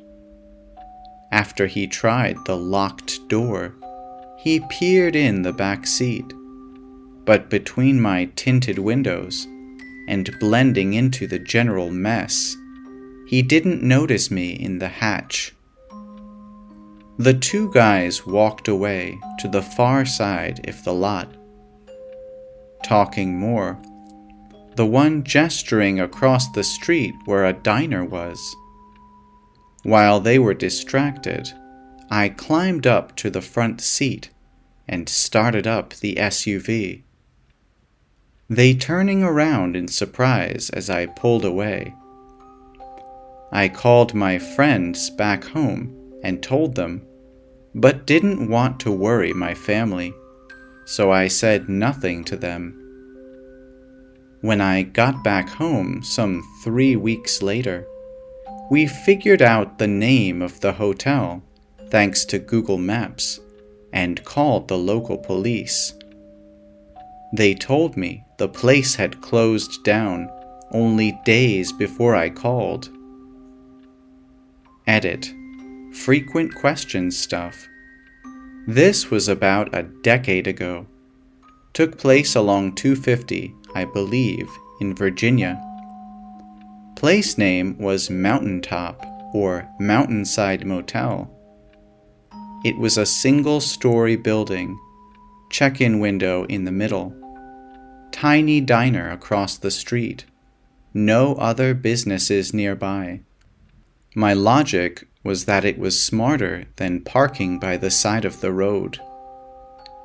After he tried the locked door, he peered in the back seat, but between my tinted windows and blending into the general mess, he didn't notice me in the hatch. The two guys walked away to the far side of the lot, talking more, the one gesturing across the street where a diner was. While they were distracted, I climbed up to the front seat and started up the SUV. They turning around in surprise as I pulled away. I called my friends back home and told them, but didn't want to worry my family, so I said nothing to them. When I got back home some 3 weeks later, we figured out the name of the hotel thanks to Google Maps and called the local police. They told me the place had closed down only days before I called. Edit. Frequent questions stuff. This was about a decade ago. Took place along 250, I believe, in Virginia. Place name was Mountaintop or Mountainside Motel. It was a single-story building, check-in window in the middle, tiny diner across the street, no other businesses nearby. My logic was that it was smarter than parking by the side of the road.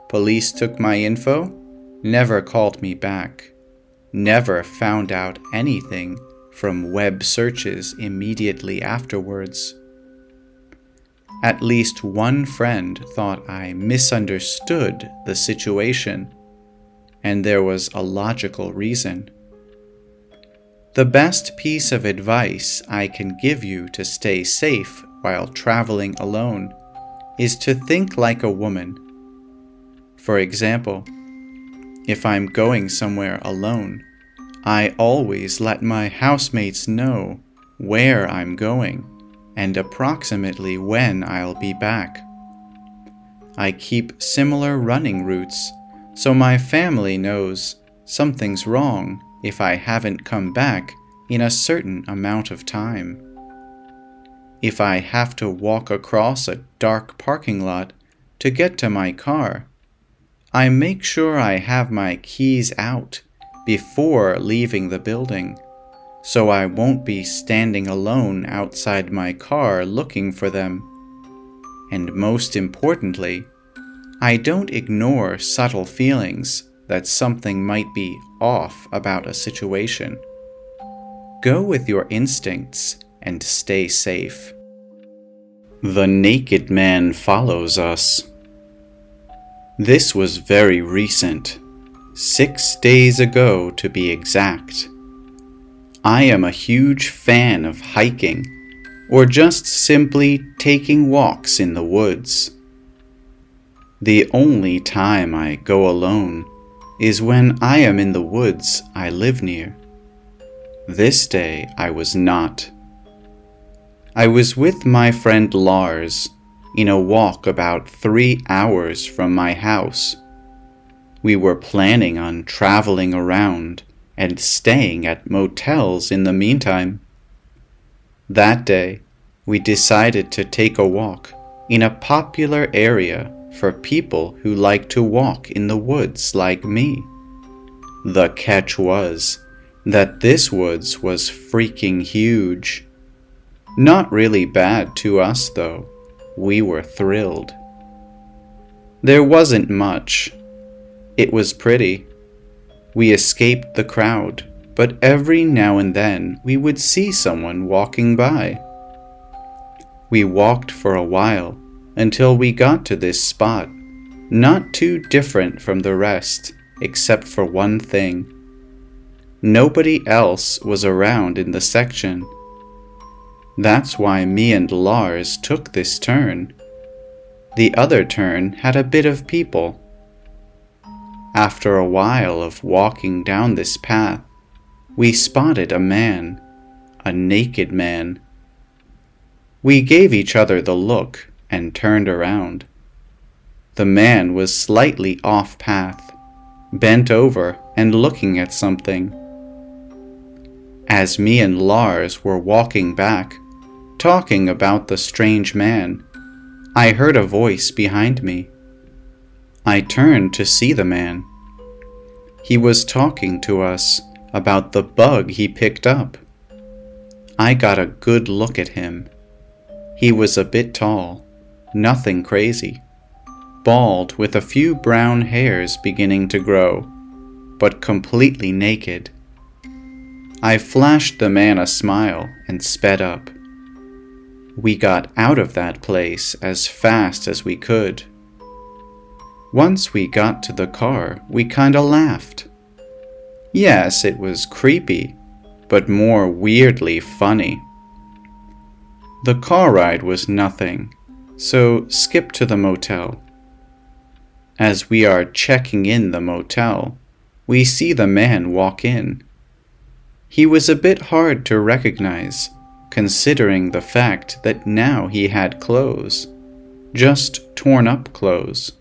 Police took my info, never called me back, never found out anything from web searches immediately afterwards. At least one friend thought I misunderstood the situation, and there was a logical reason. The best piece of advice I can give you to stay safe while traveling alone is to think like a woman. For example, if I'm going somewhere alone, I always let my housemates know where I'm going and approximately when I'll be back. I keep similar running routes so my family knows something's wrong if I haven't come back in a certain amount of time. If I have to walk across a dark parking lot to get to my car, I make sure I have my keys out before leaving the building, so I won't be standing alone outside my car looking for them. And most importantly, I don't ignore subtle feelings that something might be off about a situation. Go with your instincts and stay safe. The naked man follows us. This was very recent, 6 days ago to be exact. I am a huge fan of hiking, or just simply taking walks in the woods. The only time I go alone is when I am in the woods I live near. This day I was not. I was with my friend Lars in a walk about 3 hours from my house. We were planning on traveling around and staying at motels in the meantime. That day, we decided to take a walk in a popular area for people who like to walk in the woods like me. The catch was that this woods was freaking huge. Not really bad to us though. We were thrilled. There wasn't much. It was pretty. We escaped the crowd, but every now and then we would see someone walking by. We walked for a while until we got to this spot, not too different from the rest, except for one thing. Nobody else was around in the section. That's why me and Lars took this turn. The other turn had a bit of people. After a while of walking down this path, we spotted a man, a naked man. We gave each other the look and turned around. The man was slightly off path, bent over and looking at something. As me and Lars were walking back, talking about the strange man, I heard a voice behind me. I turned to see the man. He was talking to us about the bug he picked up. I got a good look at him. He was a bit tall, nothing crazy, bald with a few brown hairs beginning to grow, but completely naked. I flashed the man a smile and sped up. We got out of that place as fast as we could. Once we got to the car, we kinda laughed. Yes, it was creepy, but more weirdly funny. The car ride was nothing, so skip to the motel. As we are checking in the motel, we see the man walk in. He was a bit hard to recognize, considering the fact that now he had clothes, just torn up clothes.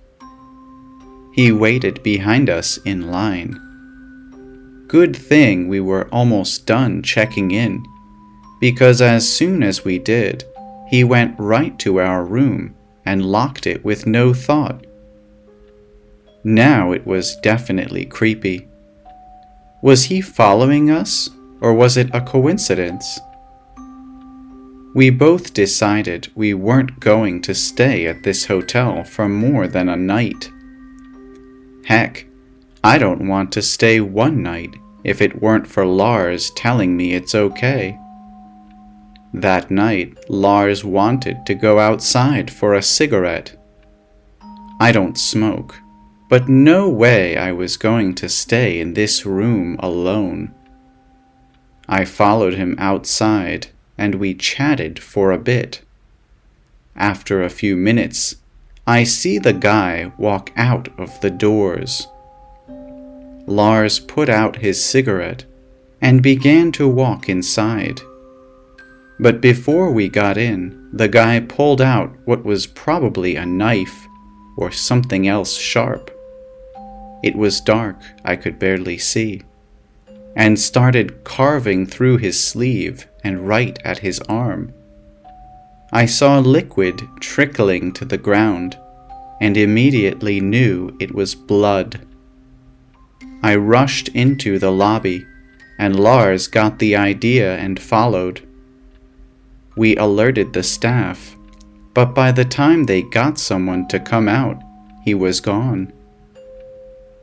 He waited behind us in line. Good thing we were almost done checking in, because as soon as we did, he went right to our room and locked it with no thought. Now it was definitely creepy. Was he following us, or was it a coincidence? We both decided we weren't going to stay at this hotel for more than a night. Heck, I don't want to stay one night if it weren't for Lars telling me it's okay. That night, Lars wanted to go outside for a cigarette. I don't smoke, but no way I was going to stay in this room alone. I followed him outside and we chatted for a bit. After a few minutes, I see the guy walk out of the doors. Lars put out his cigarette and began to walk inside. But before we got in, the guy pulled out what was probably a knife or something else sharp. It was dark, I could barely see, and started carving through his sleeve and right at his arm. I saw liquid trickling to the ground and immediately knew it was blood. I rushed into the lobby, and Lars got the idea and followed. We alerted the staff, but by the time they got someone to come out, he was gone.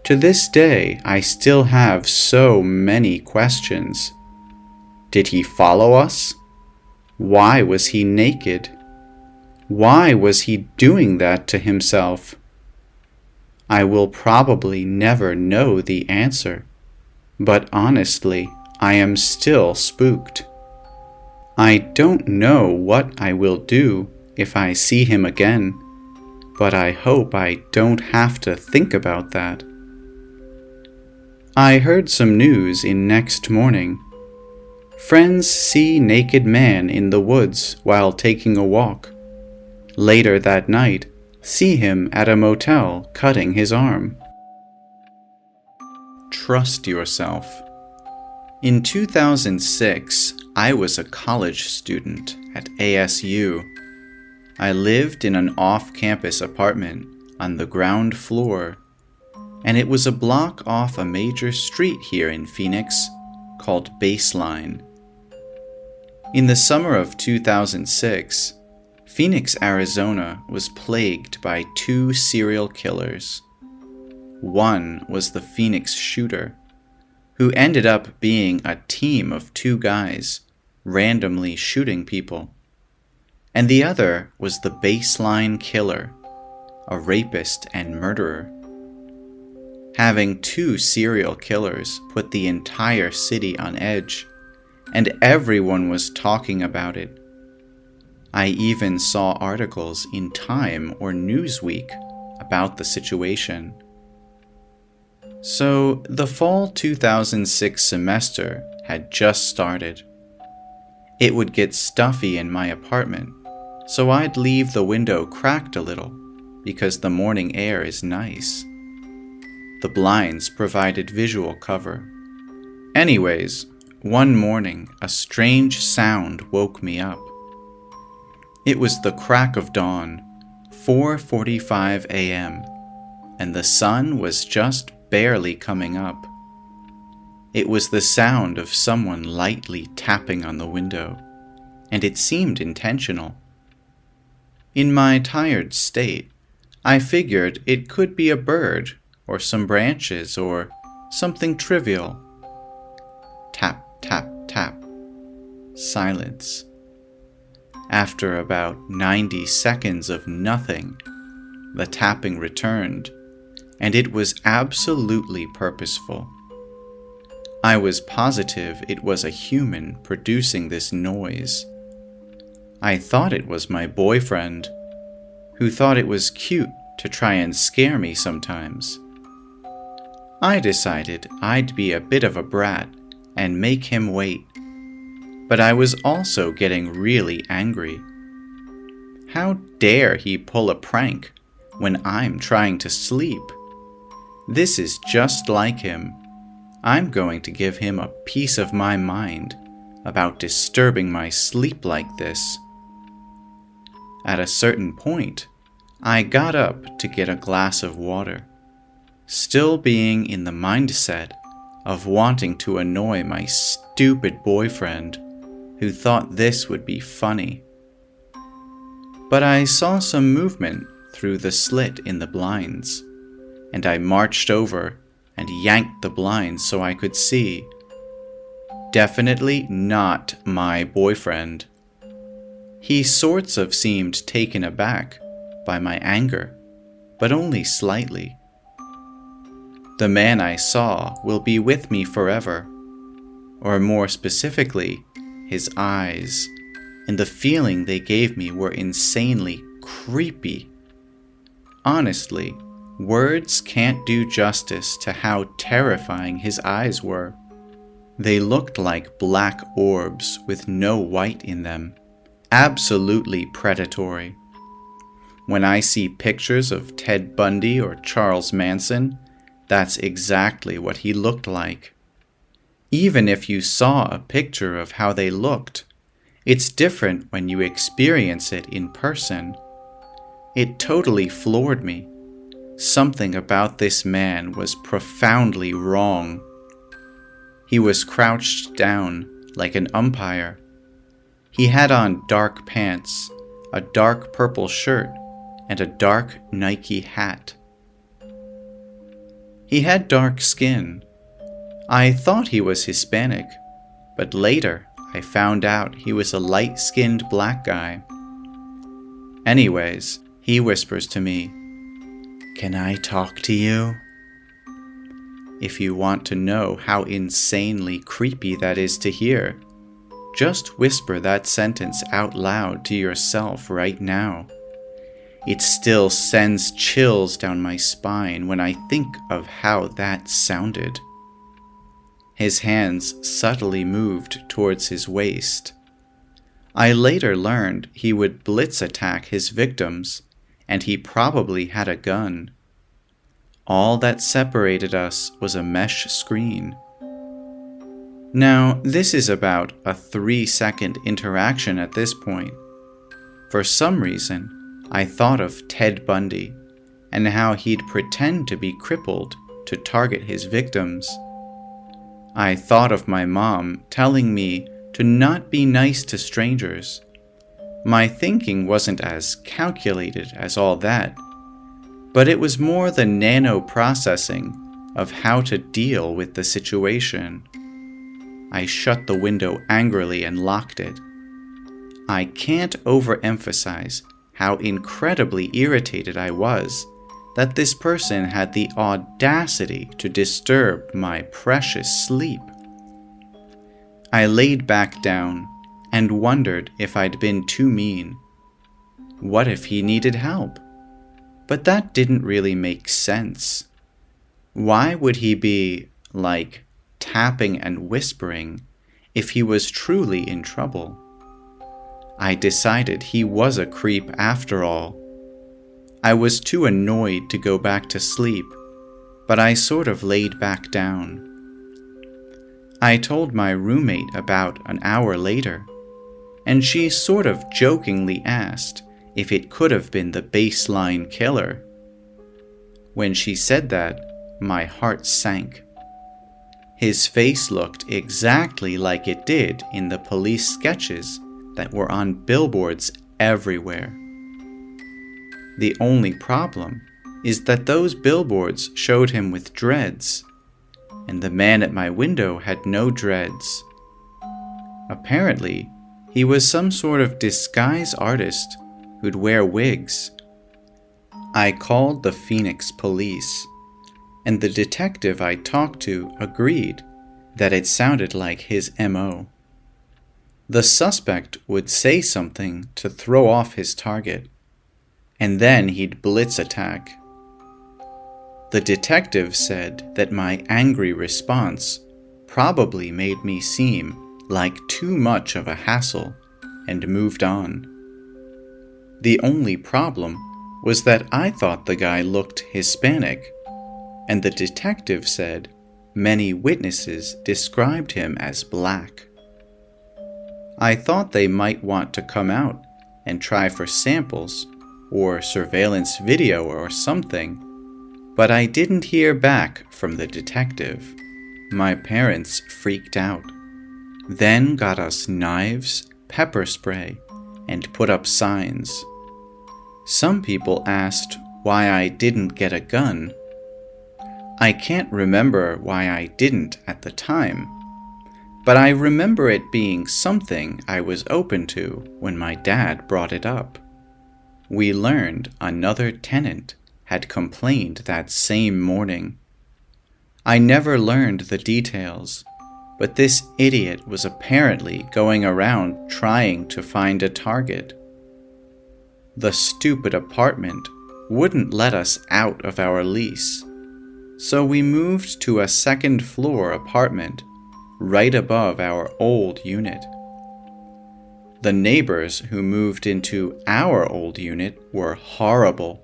To this day, I still have so many questions. Did he follow us? Why was he naked? Why was he doing that to himself? I will probably never know the answer, but honestly, I am still spooked. I don't know what I will do if I see him again, but I hope I don't have to think about that. I heard some news in next morning. Friends see naked man in the woods while taking a walk. Later that night, see him at a motel cutting his arm. Trust yourself. In 2006, I was a college student at ASU. I lived in an off-campus apartment on the ground floor, and it was a block off a major street here in Phoenix called Baseline. In the summer of 2006, Phoenix, Arizona was plagued by 2 serial killers. One was the Phoenix shooter, who ended up being a team of 2 guys randomly shooting people. And the other was the Baseline killer, a rapist and murderer. Having 2 serial killers put the entire city on edge, and everyone was talking about it. I even saw articles in Time or Newsweek about the situation. So, the fall 2006 semester had just started. It would get stuffy in my apartment, so I'd leave the window cracked a little because the morning air is nice. The blinds provided visual cover. Anyways, one morning a strange sound woke me up. It was the crack of dawn, 4:45 a.m., and the sun was just barely coming up. It was the sound of someone lightly tapping on the window, and it seemed intentional. In my tired state, I figured it could be a bird, or some branches, or something trivial. Tap, tap, tap. Silence. After about 90 seconds of nothing, the tapping returned, and it was absolutely purposeful. I was positive it was a human producing this noise. I thought it was my boyfriend, who thought it was cute to try and scare me sometimes. I decided I'd be a bit of a brat and make him wait, but I was also getting really angry. How dare he pull a prank when I'm trying to sleep? This is just like him. I'm going to give him a piece of my mind about disturbing my sleep like this. At a certain point, I got up to get a glass of water, still being in the mindset of wanting to annoy my stupid boyfriend who thought this would be funny. But I saw some movement through the slit in the blinds, and I marched over and yanked the blinds so I could see. Definitely not my boyfriend. He sorts of seemed taken aback by my anger, but only slightly. The man I saw will be with me forever, or more specifically, his eyes, and the feeling they gave me were insanely creepy. Honestly, words can't do justice to how terrifying his eyes were. They looked like black orbs with no white in them, absolutely predatory. When I see pictures of Ted Bundy or Charles Manson, that's exactly what he looked like. Even if you saw a picture of how they looked, it's different when you experience it in person. It totally floored me. Something about this man was profoundly wrong. He was crouched down like an umpire. He had on dark pants, a dark purple shirt, and a dark Nike hat. He had dark skin. I thought he was Hispanic, but later I found out he was a light-skinned black guy. Anyways, he whispers to me, "Can I talk to you?" If you want to know how insanely creepy that is to hear, just whisper that sentence out loud to yourself right now. It still sends chills down my spine when I think of how that sounded. His hands subtly moved towards his waist. I later learned he would blitz attack his victims, and he probably had a gun. All that separated us was a mesh screen. Now, this is about a 3-second interaction at this point. For some reason, I thought of Ted Bundy and how he'd pretend to be crippled to target his victims. I thought of my mom telling me to not be nice to strangers. My thinking wasn't as calculated as all that, but it was more the nano-processing of how to deal with the situation. I shut the window angrily and locked it. I can't overemphasize how incredibly irritated I was that this person had the audacity to disturb my precious sleep. I laid back down and wondered if I'd been too mean. What if he needed help? But that didn't really make sense. Why would he be, tapping and whispering if he was truly in trouble? I decided he was a creep after all. I was too annoyed to go back to sleep, but I sort of laid back down. I told my roommate about an hour later, and she sort of jokingly asked if it could have been the baseline killer. When she said that, my heart sank. His face looked exactly like it did in the police sketches that were on billboards everywhere. The only problem is that those billboards showed him with dreads, and the man at my window had no dreads. Apparently, he was some sort of disguise artist who'd wear wigs. I called the Phoenix police, and the detective I talked to agreed that it sounded like his MO. The suspect would say something to throw off his target, and then he'd blitz attack. The detective said that my angry response probably made me seem like too much of a hassle and moved on. The only problem was that I thought the guy looked Hispanic, and the detective said many witnesses described him as black. I thought they might want to come out and try for samples or surveillance video or something, but I didn't hear back from the detective. My parents freaked out, then got us knives, pepper spray, and put up signs. Some people asked why I didn't get a gun. I can't remember why I didn't at the time, but I remember it being something I was open to when my dad brought it up. We learned another tenant had complained that same morning. I never learned the details, but this idiot was apparently going around trying to find a target. The stupid apartment wouldn't let us out of our lease, so we moved to a second-floor apartment right above our old unit. The neighbors who moved into our old unit were horrible.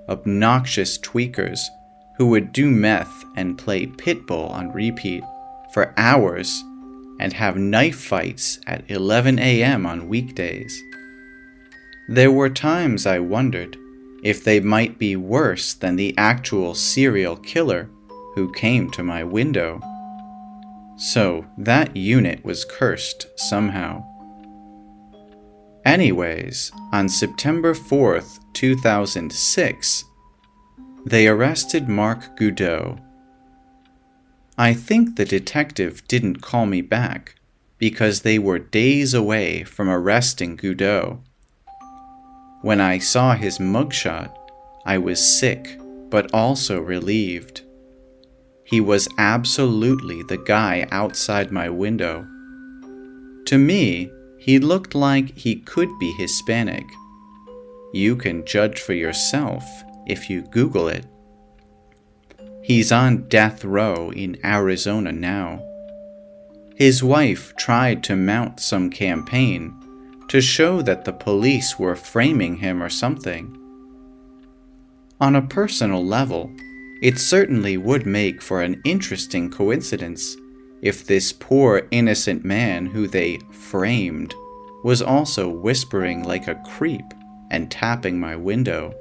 Obnoxious tweakers who would do meth and play pitbull on repeat for hours and have knife fights at 11 a.m. on weekdays. There were times I wondered if they might be worse than the actual serial killer who came to my window. So that unit was cursed somehow. Anyways, on September 4th, 2006, they arrested Mark Goudreau. I think the detective didn't call me back because they were days away from arresting Goudreau. When I saw his mugshot, I was sick but also relieved. He was absolutely the guy outside my window. To me, he looked like he could be Hispanic. You can judge for yourself if you Google it. He's on death row in Arizona now. His wife tried to mount some campaign to show that the police were framing him or something. On a personal level, it certainly would make for an interesting coincidence if this poor innocent man who they framed was also whispering like a creep and tapping my window.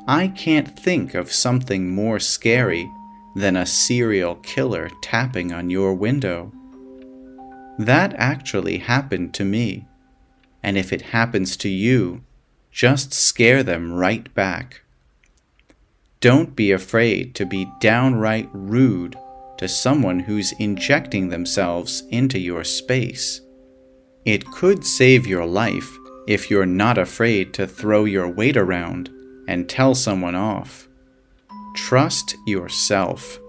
I can't think of something more scary than a serial killer tapping on your window. That actually happened to me, and if it happens to you, just scare them right back. Don't be afraid to be downright rude to someone who's injecting themselves into your space. It could save your life if you're not afraid to throw your weight around and tell someone off. Trust yourself.